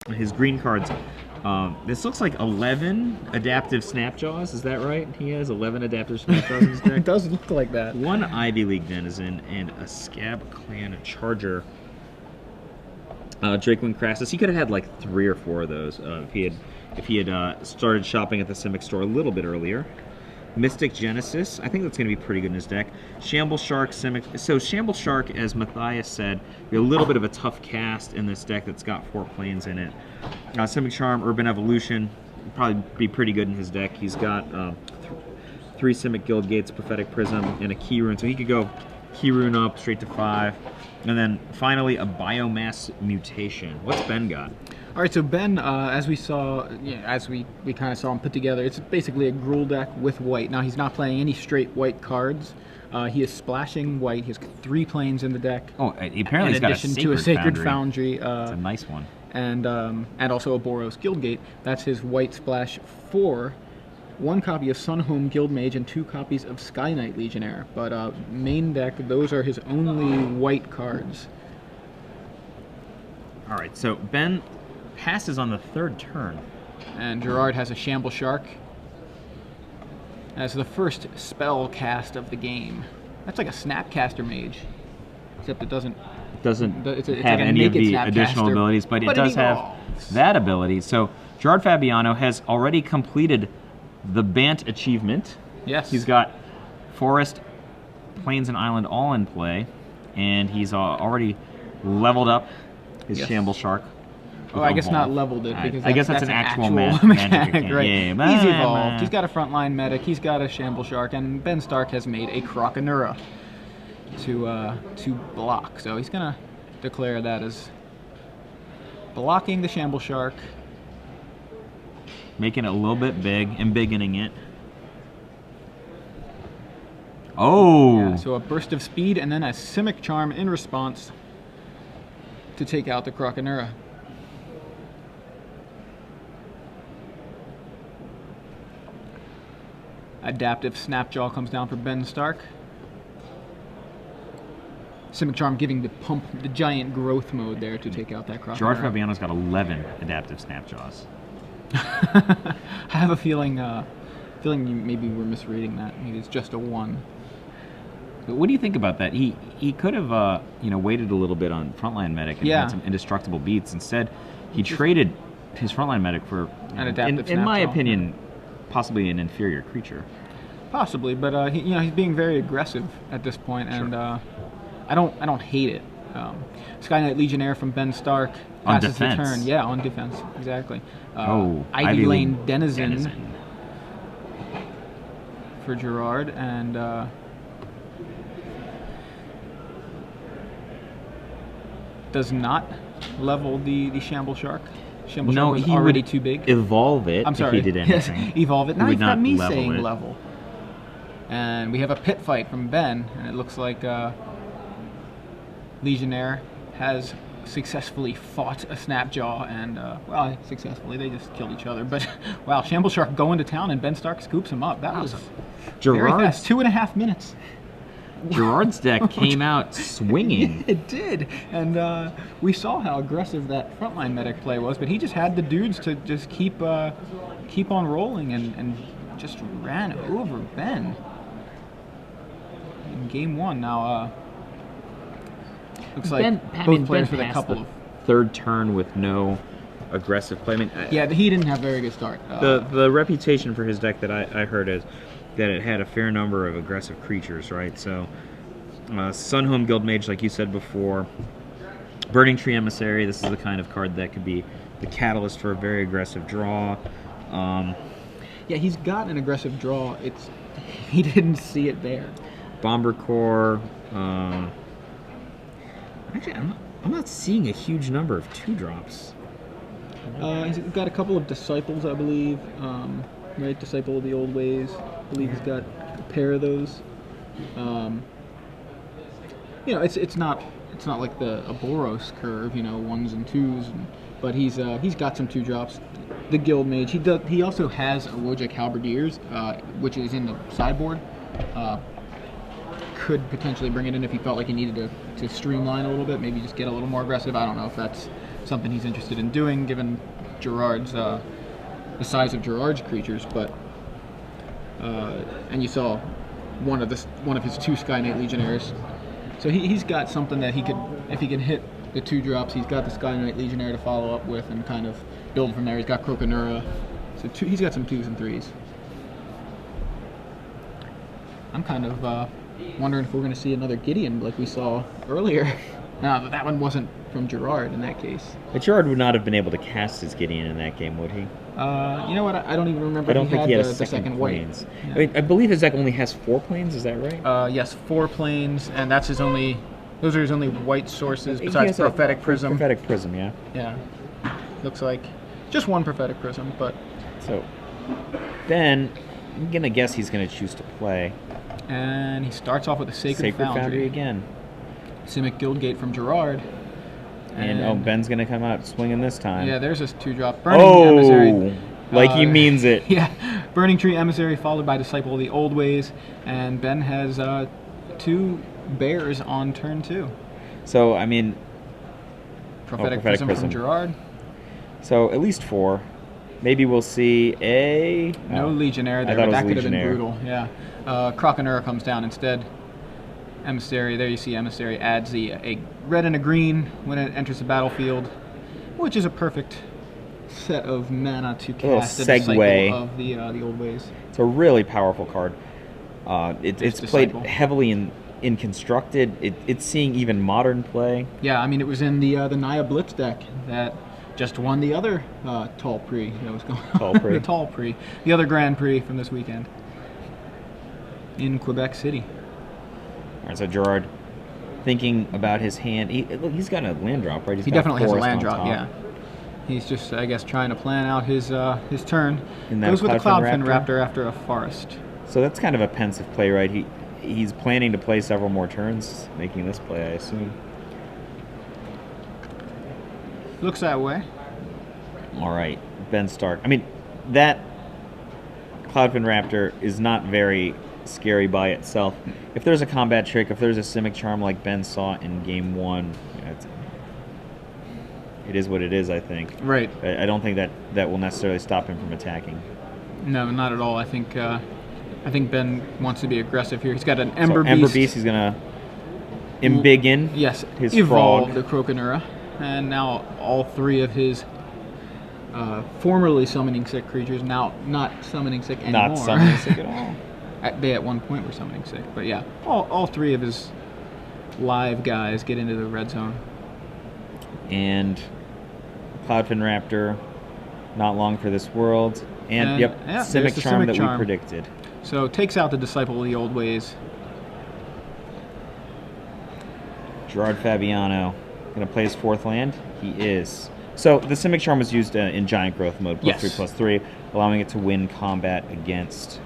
his green cards. This looks like 11 adaptive Snapjaws. Is that right? He has 11 adaptive Snapjaws in his deck. It does look like that. 1 Ivy League Denizen and a Scab Clan Charger. Drakewind Crassus. He could have had like 3 or 4 of those if he had started shopping at the Simic store a little bit earlier. Mystic Genesis. I think that's going to be pretty good in his deck. Shamble Shark, Simic. So Shamble Shark, as Matthias said, be a little bit of a tough cast in this deck that's got 4 planes in it. Simic Charm, Urban Evolution, would probably be pretty good in his deck. He's got 3 Simic Guild Gates, Prophetic Prism, and a Key Rune. So he could go Key Rune up straight to 5. And then finally a Biomass Mutation. What's Ben got? All right, so Ben, as we saw, as we kind of saw him put together, it's basically a Gruul deck with white. Now, he's not playing any straight white cards. He is splashing white. He has 3 planes in the deck. Oh, apparently he's got in addition to a Sacred Foundry. It's a nice one. And also a Boros Guildgate. That's his white splash 4. 1 copy of Sunhome Guildmage and 2 copies of Sky Knight Legionnaire. But main deck, those are his only white cards. All right, so Ben passes on the 3rd turn. And Gerard has a Shamble Shark as the first spell cast of the game. That's like a Snapcaster Mage, except it doesn't It's like have a any of naked the Snapcaster, additional abilities, but it does have that ability. So Gerard Fabiano has already completed the Bant achievement. Yes. He's got Forest, Plains, and Island all in play, and he's already leveled up his Shamble Shark. Oh, I guess not leveled it, because I guess that's an actual mechanic, right? Yeah, He's evolved. He's got a frontline medic. He's got a Shamble Shark, and Ben Stark has made a Croconura to block. So he's gonna declare that as blocking the Shamble Shark, making it a little bit big and biggening it. Oh! Yeah, so a burst of speed and then a Simic Charm in response to take out the Croconura. Adaptive Snapjaw comes down for Ben Stark. Simic Charm giving the giant growth mode there to take out that Croconura. Gerard Fabiano's got 11 adaptive Snapjaws. I have a feeling maybe we're misreading that. Maybe it's just a 1. But what do you think about that? He could have waited a little bit on frontline medic and had some indestructible beats. Instead, he traded his frontline medic for an adaptive in my opinion, possibly an inferior creature. Possibly, but he's being very aggressive at this point, and I don't hate it. Sky Knight Legionnaire from Ben Stark passes the turn. Yeah, on defense, exactly. Ivy Lane Denizen for Gerard, and does not level the Shamble Shark. Shamble Shark was already too big. Evolve it. I'm sorry. If he did anything. Yes, evolve it. Now he's got me saying it. level. And we have a pit fight from Ben, and it looks like Legionnaire has successfully fought a Snapjaw, and well, successfully, they just killed each other. But wow, Shamble Shark going to town, and Ben Stark scoops him up. That was very fast. 2.5 minutes. Gerard's deck came out swinging. It did, and we saw how aggressive that frontline medic play was. But he just had the dudes to just keep on rolling, and just ran over Ben in game 1. Now, looks like both players with a couple of 3rd turn with no aggressive play. I mean, yeah, he didn't have a very good start. The reputation for his deck that I heard is that it had a fair number of aggressive creatures, right? So, Sunhome Guildmage, like you said before, Burning Tree Emissary. This is the kind of card that could be the catalyst for a very aggressive draw. Yeah, he's got an aggressive draw. He didn't see it there. Bomber Core. Actually, I'm not seeing a huge number of 2-drops. He's got a couple of Disciples, I believe. Right, Disciple of the Old Ways. I believe he's got a pair of those. It's not like a Boros curve, 1s and 2s, but he's got some 2-drops. The Guild Mage. He also has a Wojak Halberdiers, which is in the sideboard. Could potentially bring it in if he felt like he needed to streamline a little bit, maybe just get a little more aggressive. I don't know if that's something he's interested in doing, given Gerard's the size of Gerard's creatures. But and you saw one of his 2 Sky Knight Legionnaires. So he's got something that he could, if he can hit the 2 drops, he's got the Sky Knight Legionnaire to follow up with and kind of build from there. He's got Croconura, so he's got some 2s and 3s. I'm kind of wondering if we're going to see another Gideon like we saw earlier. No, that one wasn't from Gerard in that case. But Gerard would not have been able to cast his Gideon in that game, would he? You know what? I don't even remember. I don't think he had the a second planes. Yeah. I mean, I believe his deck only has 4 planes. Is that right? Yes, 4 planes, and that's his only. Those are his only white sources besides Prophetic Prism. Prophetic Prism, yeah. Yeah, looks like just 1 Prophetic Prism, but. So, then I'm gonna guess he's gonna choose to play. And he starts off with a Sacred Foundry again. Simic Guildgate from Gerard. And Ben's gonna come out swinging this time. Yeah, there's this 2-drop Burning Emissary. Like he means it. Yeah, Burning Tree Emissary followed by Disciple of the Old Ways, and Ben has 2 bears on turn 2. So I mean, Prophetic Prism from Gerard. So at least 4. Maybe we'll see a no Legionnaire there, but that could have been brutal. Yeah, Croconura comes down instead. Emissary, there you see Emissary adds a red and a green when it enters the battlefield, which is a perfect set of mana to cast a Disciple of the Old Ways. It's a really powerful card. It's played heavily in Constructed. It's seeing even modern play. Yeah, I mean it was in the Naya Blitz deck that just won the other Tall Prix that was going on. Tall Prix. The Tall Prix, the other Grand Prix from this weekend in Quebec City. All right, so Gerard, thinking about his hand, he's got a land drop, right? He definitely has a land drop, yeah. He's just, I guess, trying to plan out his turn. Goes with the Cloudfin Raptor after a Forest. So that's kind of a pensive play, right? He's planning to play several more turns, making this play, I assume. Looks that way. All right, Ben Stark. I mean, that Cloudfin Raptor is not very scary by itself. If there's a combat trick, if there's a Simic Charm like Ben saw in Game 1, it is what it is, I think. Right. I don't think that will necessarily stop him from attacking. No, not at all. I think Ben wants to be aggressive here. He's got an Ember Beast. Ember Beast, he's going to embiggen his evolve frog. the Croconura. And now all 3 of his formerly summoning sick creatures, now not summoning sick anymore. Not summoning sick at all. They at one point were summoning sick, but yeah, all 3 of his live guys get into the red zone. And Cloudfin Raptor, not long for this world. And yep, Simic Charm that we predicted. So takes out the Disciple of the Old Ways. Gerard Fabiano going to play his 4th land. He is. So the Simic Charm was used in Giant Growth mode, +3/+3, allowing it to win combat against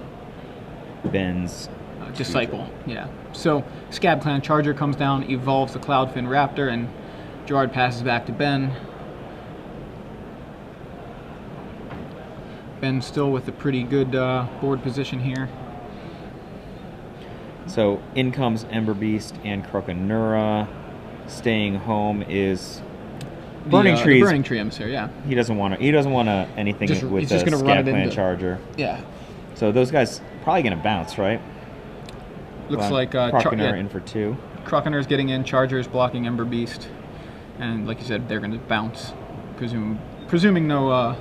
Ben's Disciple. Yeah. So Scab Clan Charger comes down, evolves the Cloudfin Raptor, and Gerard passes back to Ben. Ben still with a pretty good board position here. So in comes Ember Beast and Croconura. Staying home is Burning Tree. Burning Tree Emissary, yeah. He doesn't want anything with the Scab Clan Charger. Yeah. So those guys probably going to bounce, right? Looks like Croconura in for 2. Croconura's getting in. Charger's blocking Ember Beast, and like you said, they're going to bounce, presuming no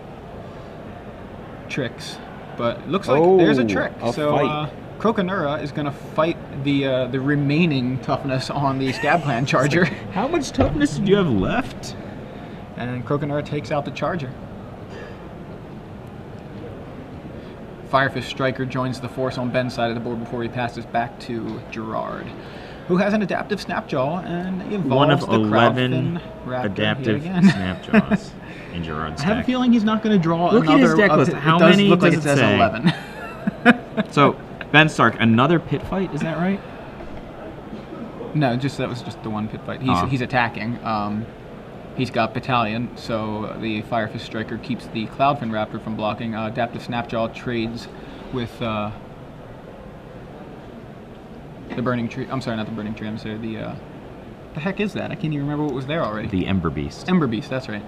tricks. But it looks like there's a trick. So Croconura is going to fight the remaining toughness on the Scab Clan Charger. How much toughness did you have left? And Croconura takes out the Charger. Firefish Striker joins the force on Ben's side of the board before he passes back to Gerard, who has an adaptive Snapjaw and evolves one of the 11 Raptor adaptive Snapjaws in Gerard's deck. I have a feeling he's not going to draw Look another. Look at his deck list. How many look does like it say? 11. So, Ben Stark, another pit fight, is that right? No, that was just the one pit fight. He's attacking. He's got Battalion, so the Firefish Striker keeps the Cloudfin Raptor from blocking. Adaptive Snapjaw trades with the Burning Tree. I'm sorry, not the Burning Tree. I'm sorry, the The heck is that? I can't even remember what was there already. The Ember Beast. Ember Beast, that's right.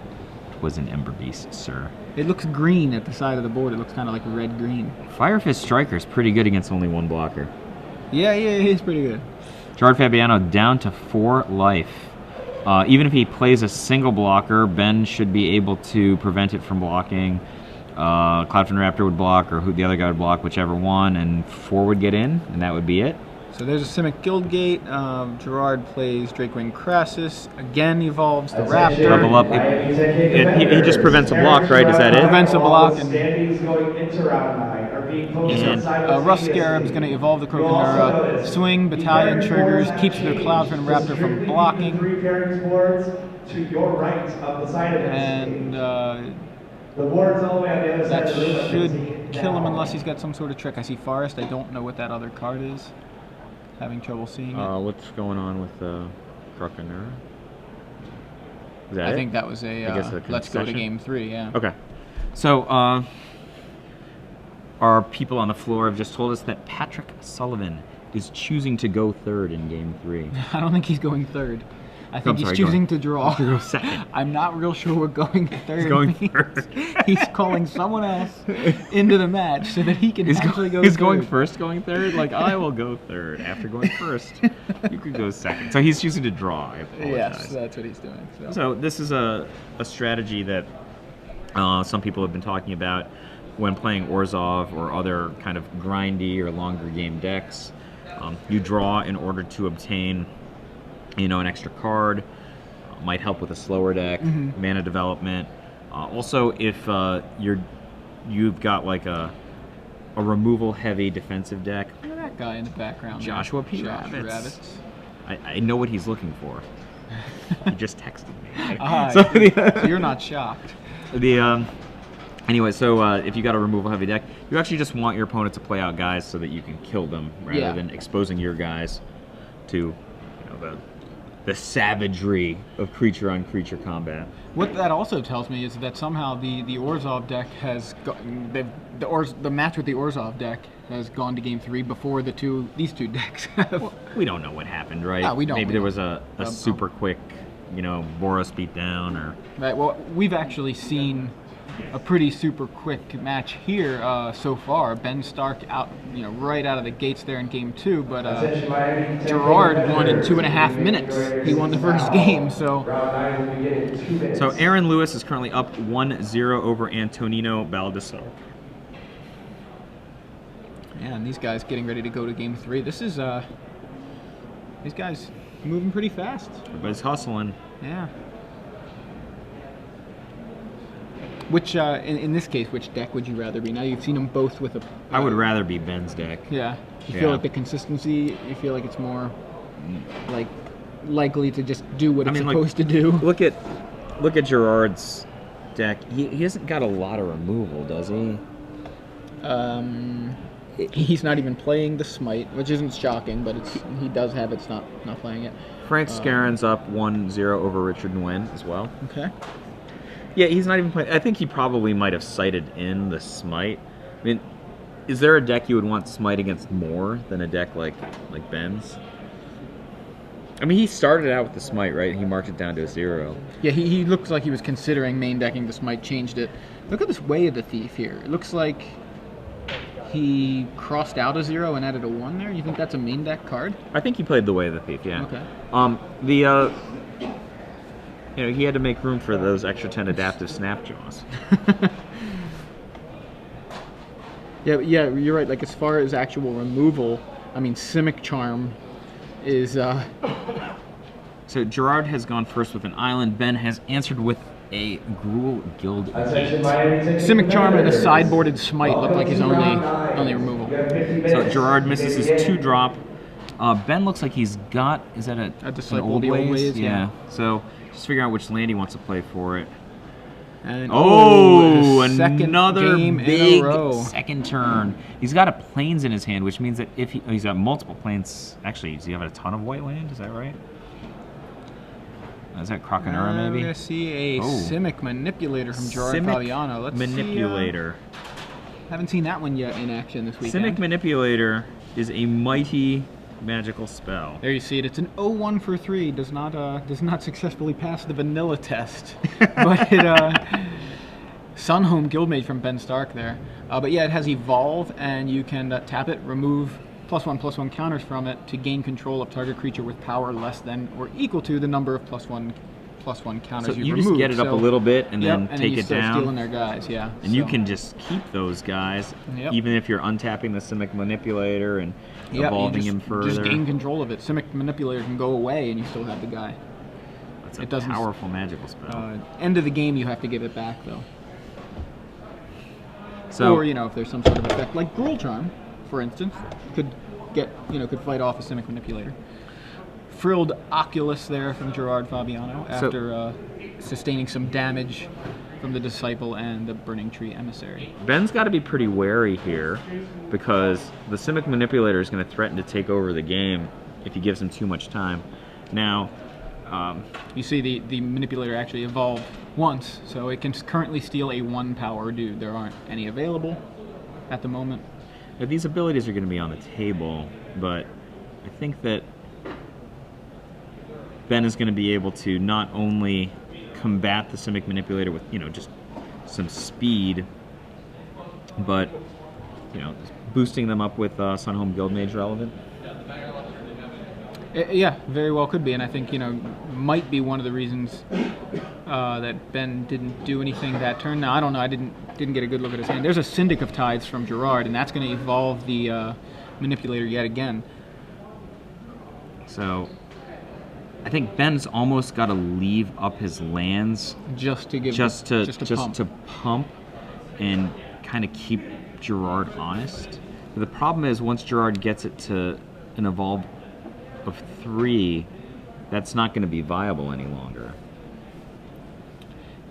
Was an Ember Beast, sir. It looks green at the side of the board. It looks kind of like red-green. Fire Fist Striker's pretty good against only one blocker. Yeah, he's pretty good. Gerard Fabiano down to 4 life. Even if he plays a single blocker, Ben should be able to prevent it from blocking. Cloudfin Raptor would block, or the other guy would block, whichever one, and 4 would get in, and that would be it. So there's a Simic Guildgate. Gerard plays Drakewing Crassus. Again, evolves the Raptor. Level up. He just prevents a block, right? Is that it? Prevents a block. And Rust Scarab's going to evolve the Croconura. Swing, Battalion triggers, keeps their Cloudfin Raptor from blocking. And that should kill him unless he's got some sort of trick. I see Forest. I don't know what that other card is. Having trouble seeing it. What's going on with Croconura? I think that was a let's go to game 3, yeah. Okay. So, our people on the floor have just told us that Patrick Sullivan is choosing to go 3rd in game 3. I don't think he's going 3rd. I think he's choosing to draw. To go 2nd. I'm not real sure what going 3rd He's going means. 3rd. He's calling someone else into the match so that he can actually go 3rd. He's going 1st, going 3rd? Like, I will go 3rd. After going 1st, you could go 2nd. So he's choosing to draw. I apologize. Yes, that's what he's doing. So this is a strategy that some people have been talking about when playing Orzhov or other kind of grindy or longer game decks. You draw in order to obtain, an extra card. Might help with a slower deck, mana development. Also, if you've got like a removal-heavy defensive deck. Look at that guy in the background. Joshua P. Rabbits. I know what he's looking for. He just texted me. So you're not shocked. Anyway, so if you got a removal-heavy deck, you actually just want your opponent to play out guys so that you can kill them rather than exposing your guys to the savagery of creature-on-creature combat. What that also tells me is that somehow the Orzhov deck has the match with the Orzhov deck has gone to game 3 before these two decks have. Well, we don't know what happened, right? No, we don't. Maybe there was a super quick, Boros beat down, or. Right. Well, we've actually seen a pretty super quick match here so far. Ben Stark out, right out of the gates there in game 2, but Gerard won in 2.5 minutes. He won the first game, so. So Aaron Lewis is currently up 1-0 over Antonino Baldasar. Yeah, and these guys getting ready to go to game 3. This is these guys moving pretty fast. Everybody's hustling. Yeah. Which, in this case, which deck would you rather be? Now you've seen them both with a... I would rather be Ben's deck. Yeah. You feel like the consistency, you feel like it's more, likely to just do what it's supposed to do? Look at Gerard's deck. He hasn't got a lot of removal, does he? He's not even playing the Smite, which isn't shocking, but he does have it, not playing it. Frank Scarron's up 1-0 over Richard Nguyen as well. Okay. Yeah, he's not even playing. I think he probably might have cited in the Smite. I mean, is there a deck you would want Smite against more than a deck like Ben's? I mean, he started out with the Smite, right? He marked it down to a 0. Yeah, he looks like he was considering main decking the Smite, changed it. Look at this Way of the Thief here. It looks like he crossed out a 0 and added a 1 there. You think that's a main deck card? I think he played the Way of the Thief, yeah. Okay. He had to make room for those extra 10 adaptive Snapjaws. Yeah, you're right. Like, as far as actual removal, I mean, Simic Charm is... So Gerard has gone first with an island. Ben has answered with a Gruul Guild. Simic Charm and a sideboarded Smite look like his only removal. So Gerard misses his 2-drop. Ben looks like he's got... Is that a Disciple an of the Old Ways? Yeah. So just figure out which land he wants to play for it. And another game big in a row. second turn. He's got a Plains in his hand, which means that if he's got multiple Plains. Actually, does he have a ton of white land? Is that right? Is that Croconura maybe? I'm gonna see a Simic Manipulator from Gerard Fabiano. Let's Manipulator. Haven't seen that one yet in action this weekend. Simic Manipulator is a mighty magical spell. There you see it. It's an 0-1 for 3. Does not successfully pass the vanilla test, but it Sunhome Guildmage from Ben Stark there. But yeah, it has Evolve, and you can tap it, remove +1/+1 counters from it to gain control of target creature with power less than or equal to the number of +1/+1 counters So you've you removed. just get it up a little bit and then and take you it start down. stealing their guys, yeah. And you can just keep those guys, even if you're untapping the Simic Manipulator and evolving him further. Just gain control of it. Simic Manipulator can go away, and you still have the guy. That's a powerful magical spell. End of the game, you have to give it back, though. So, or if there's some sort of effect, like Gruul Charm, for instance, could fight off a Simic Manipulator. Frilled Oculus there from Gerard Fabiano after sustaining some damage from the Disciple and the Burning Tree Emissary. Ben's got to be pretty wary here because the Simic Manipulator is going to threaten to take over the game if he gives him too much time. Now, you see the Manipulator actually evolved once, so it can currently steal a 1-power dude. There aren't any available at the moment. Now, these abilities are going to be on the table, but I think that Ben is going to be able to not only combat the Simic Manipulator with, just some speed, but, boosting them up with Sunhome Guildmage relevant. Yeah, very well could be, and I think, might be one of the reasons that Ben didn't do anything that turn. Now, I don't know, I didn't get a good look at his hand. There's a Syndic of Tides from Gerard, and that's going to evolve the Manipulator yet again. So, I think Ben's almost got to leave up his lands just to pump and kind of keep Gerard honest. But the problem is once Gerard gets it to an evolve of 3, that's not going to be viable any longer.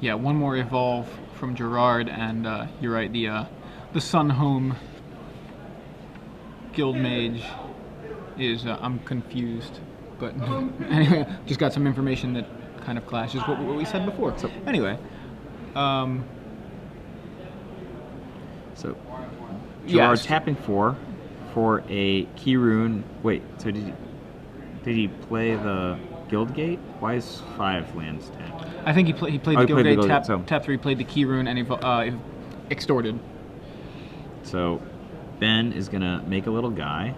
Yeah, one more evolve from Gerard, and you're right. The Sunhome Guildmage is I'm confused. But anyway, just got some information that kind of clashes with what we said before. So anyway, so Gerard tapping 4 for a key rune. Wait, so did he play the Guildgate? Why is 5 lands tapped? I think he played the Guildgate, tap 3, played the key rune, and extorted. So Ben is gonna make a little guy.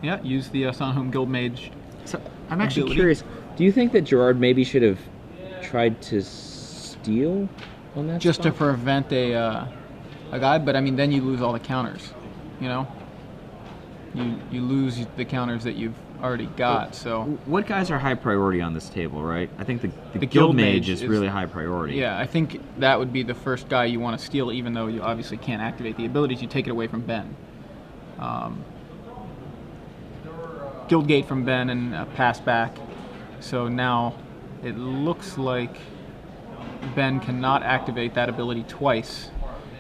Yeah, use the Sunhome Guildmage. So I'm actually curious. Do you think that Gerard maybe should have tried to steal on that? Just to prevent a guy, but I mean, then you lose all the counters. You lose the counters that you've already got. So what guys are high priority on this table, right? I think the Guildmage is really high priority. Yeah, I think that would be the first guy you want to steal, even though you obviously can't activate the abilities. You take it away from Ben. Guildgate from Ben and pass back. So now it looks like Ben cannot activate that ability twice.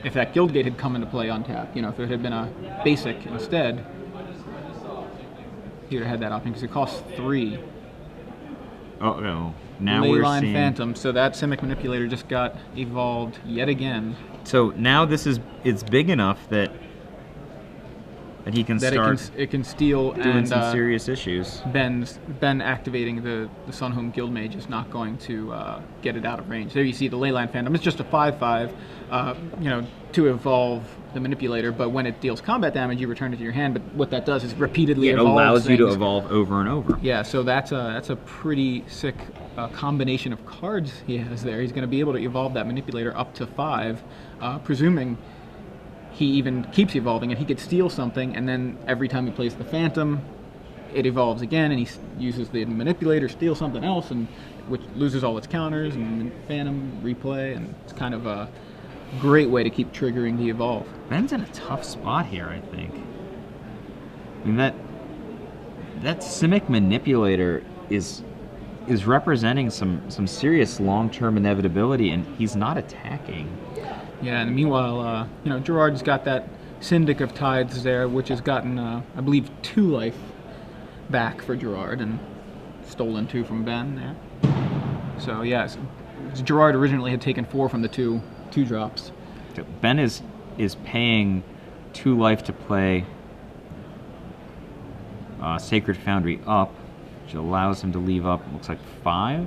If that Guildgate had come into play on tap, if it had been a basic instead, he would have had that option because it costs 3. Oh no! Now we're seeing Phantom. So that Simic Manipulator just got evolved yet again. So now it's big enough that he can start. It can steal doing and some serious issues. Ben activating the Sunhome Guildmage is not going to get it out of range. There you see the Leyline Phantom. It's just a 5/5, to evolve the Manipulator. But when it deals combat damage, you return it to your hand. But what that does is repeatedly it allows you to evolve over and over. Yeah, so that's a pretty sick combination of cards he has there. He's going to be able to evolve that Manipulator up to 5, presuming he even keeps evolving, and he could steal something, and then every time he plays the Phantom, it evolves again, and he uses the Manipulator, steals something else, and which loses all its counters, and Phantom, replay, and it's kind of a great way to keep triggering the evolve. Ben's in a tough spot here, I think. I mean, that Simic Manipulator is representing some serious long-term inevitability, and he's not attacking. Yeah, and meanwhile, Gerard's got that Syndic of Tides there, which has gotten, I believe, 2 life back for Gerard, and stolen 2 from Ben there. So, yeah, Gerard originally had taken 4 from the 2 drops. Ben is paying 2 life to play Sacred Foundry up, which allows him to leave up, looks like 5.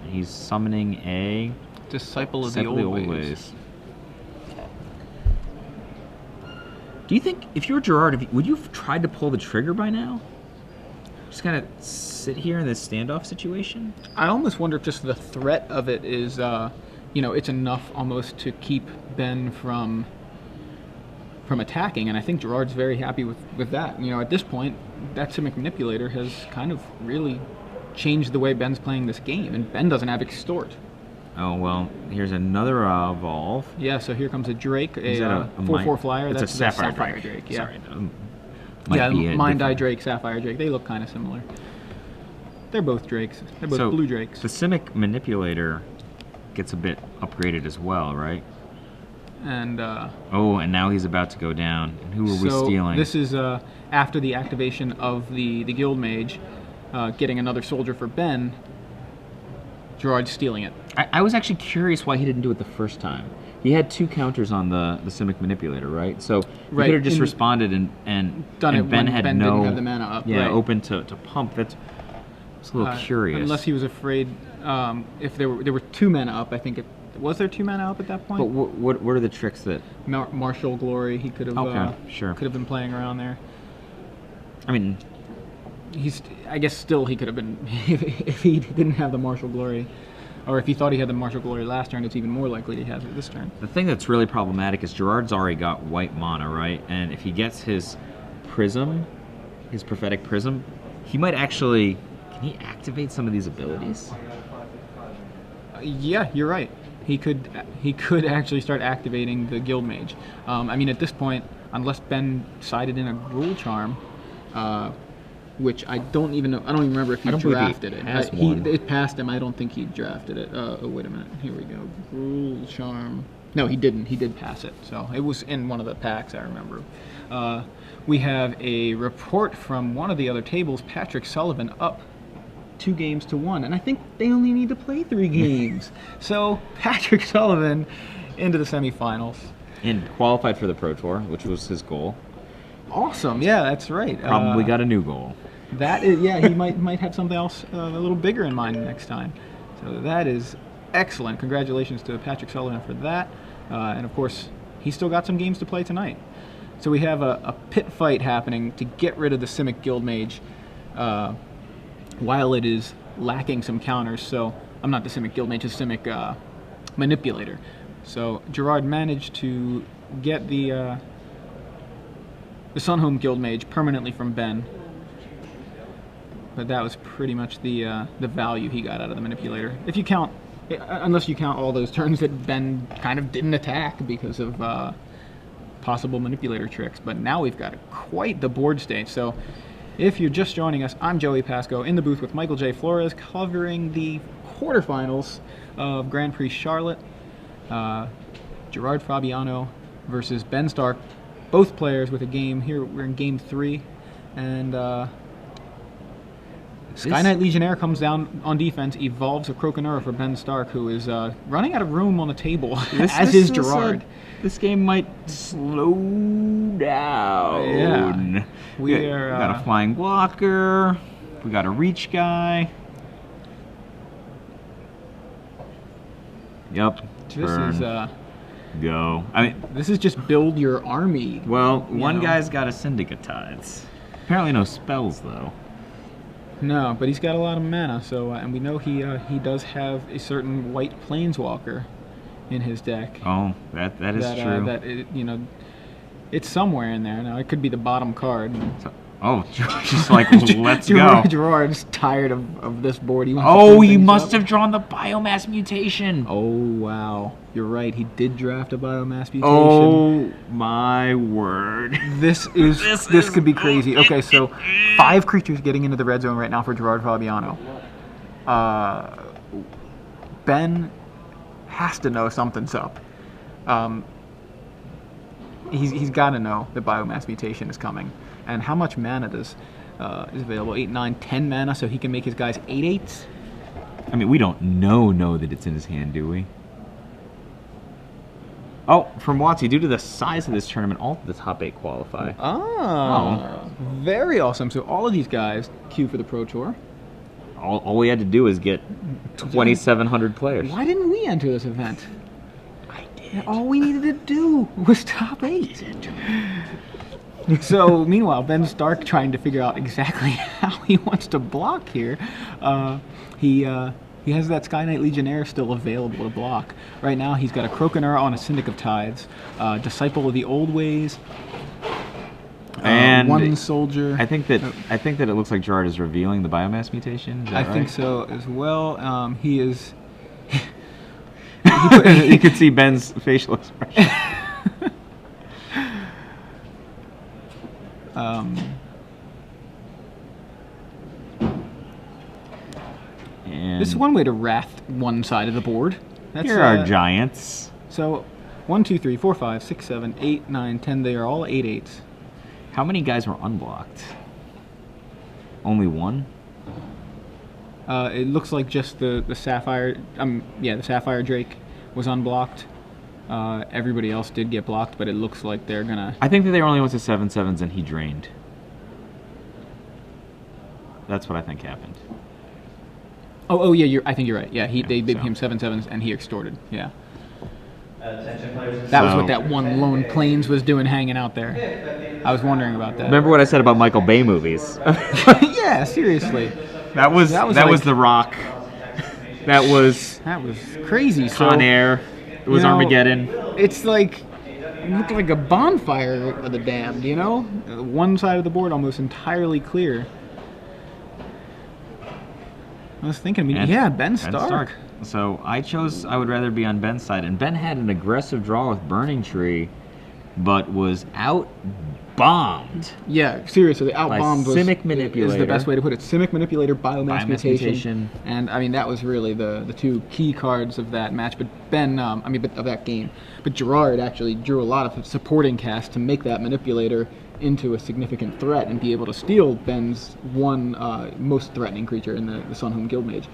And he's summoning a Disciple of the Old Ways. Do you think, if you were Gerard, would you have tried to pull the trigger by now? Just kind of sit here in this standoff situation? I almost wonder if just the threat of it is, it's enough almost to keep Ben from attacking, and I think Gerard's very happy with that. At this point, that Simic Manipulator has kind of really changed the way Ben's playing this game, and Ben doesn't have Extort. Oh, well, here's another Evolve. Yeah, so here comes a Drake, a 4/4 flyer. It's That's a Sapphire Drake. Yeah. Sorry. Mind Eye Drake, Sapphire Drake, they look kind of similar. They're both Drakes. They're both blue Drakes. The Simic Manipulator gets a bit upgraded as well, right? And and now he's about to go down. And who are we stealing? This is after the activation of the Guild Mage, getting another soldier for Ben. Gerard's stealing it. I was actually curious why he didn't do it the first time. He had 2 counters on the Simic Manipulator, right? So he could have just responded and done it Ben when had Ben didn't have the mana up. Yeah, right. open to pump. That's a little curious. Unless he was afraid if there were 2 mana up. I think was there 2 mana up at that point? But what are the tricks that Martial Glory? He could have sure. could have been playing around there. I mean, I guess still he could have been if he didn't have the Martial Glory, or if he thought he had the Martial Glory last turn. It's even more likely he has it this turn. The thing that's really problematic is Gerard's already got white mana, right? And if he gets his Prism, his Prophetic Prism, he might actually. Can he activate some of these abilities? Yeah, you're right. He could actually start activating the Guild Mage. At this point, unless Ben sided in a Gruul Charm, which I don't even know. I don't even remember if he drafted it. It passed him. I don't think he drafted it. Oh, wait a minute. Here we go. Gruul Charm. No, he didn't. He did pass it. So it was in one of the packs, I remember. We have a report from one of the other tables, Patrick Sullivan, up 2 games to 1, and I think they only need to play 3 games. So Patrick Sullivan into the semifinals and qualified for the Pro Tour, which was his goal. Awesome, yeah, that's right. Probably got a new goal. That is, yeah, he might have something else a little bigger in mind next time. So that is excellent. Congratulations to Patrick Sullivan for that, and of course he's still got some games to play tonight. So we have a pit fight happening to get rid of the Simic Guild Mage. While it is lacking some counters, so I'm not the Simic Guild Mage, the Simic Manipulator. So Gerard managed to get the Sunhome Guild Mage permanently from Ben, but that was pretty much the value he got out of the Manipulator. If you count, unless you count all those turns that Ben kind of didn't attack because of possible Manipulator tricks. But now we've got quite the board state. So. If you're just joining us, I'm Joey Pasco in the booth with Michael J. Flores covering the quarterfinals of Grand Prix Charlotte. Gerard Fabiano versus Ben Stark. Both players with a game. Here we're in game 3. And Sky Knight Legionnaire comes down on defense, evolves a Croconura for Ben Stark, who is running out of room on the table, as is Gerard. This game might slow down. Yeah. We got a flying blocker. We got a reach guy. Yep. This is go. this is just build your army. Well, one guy's got a Syndicate Tides. Apparently no spells though. No, but he's got a lot of mana. So and we know he does have a certain white planeswalker in his deck. Oh, that is true. That it's somewhere in there. Now it could be the bottom card. Just like let's go. Gerard's tired of this board. He must have drawn the Biomass Mutation. Oh wow, you're right. He did draft a Biomass Mutation. Oh my word. This could be crazy. Okay, so 5 creatures getting into the red zone right now for Gerard Fabiano. Ben has to know something's up. He's got to know the Biomass Mutation is coming. And how much mana is available? 8, 9, 10 mana, so he can make his guys 8/8s? We don't know that it's in his hand, do we? Oh, from Watsy, due to the size of this tournament, all of the top 8 qualify. Very awesome. So all of these guys queue for the Pro Tour. All we had to do is get 2,700 players. Why didn't we enter this event? I did. All we needed to do was top 8. So meanwhile, Ben Stark trying to figure out exactly how he wants to block here. He has that Sky Knight Legionnaire still available to block. Right now he's got a Croconaur on a Syndic of Tides, Disciple of the Old Ways, and one soldier. I think that it looks like Gerard is revealing the biomass mutation. Is that I right? think so as well. He is. You can see Ben's facial expression. And this is one way to wrath one side of the board. That's, here are giants. So 1, 2, 3, 4, 5, 6, 7, 8, 9, 10. They are all 8/8s. How many guys were unblocked? Only one? It looks like just the Sapphire. The Sapphire Drake was unblocked. Everybody else did get blocked, but it looks like they're gonna. I think that they only went to 7/7s and he drained. That's what I think happened. Oh yeah, I think you're right. Yeah, they became 7/7s and he extorted. Yeah. That was what that one lone Plains was doing, hanging out there. I was wondering about that. Remember what I said about Michael Bay movies? Yeah, seriously. That was like, The Rock. That was crazy. Con Air. It was Armageddon. It's like it looked like a bonfire of the damned. One side of the board almost entirely clear. I was thinking, Ben Stark. So I would rather be on Ben's side. And Ben had an aggressive draw with Burning Tree, but was out-bombed. Yeah, seriously, out-bombed was Simic Manipulator. Is the best way to put it. Simic Manipulator, Biomass Mutation. And, that was really the two key cards of that match. But of that game. But Gerard actually drew a lot of supporting cast to make that Manipulator into a significant threat and be able to steal Ben's one most threatening creature in the Sunhome Guildmage.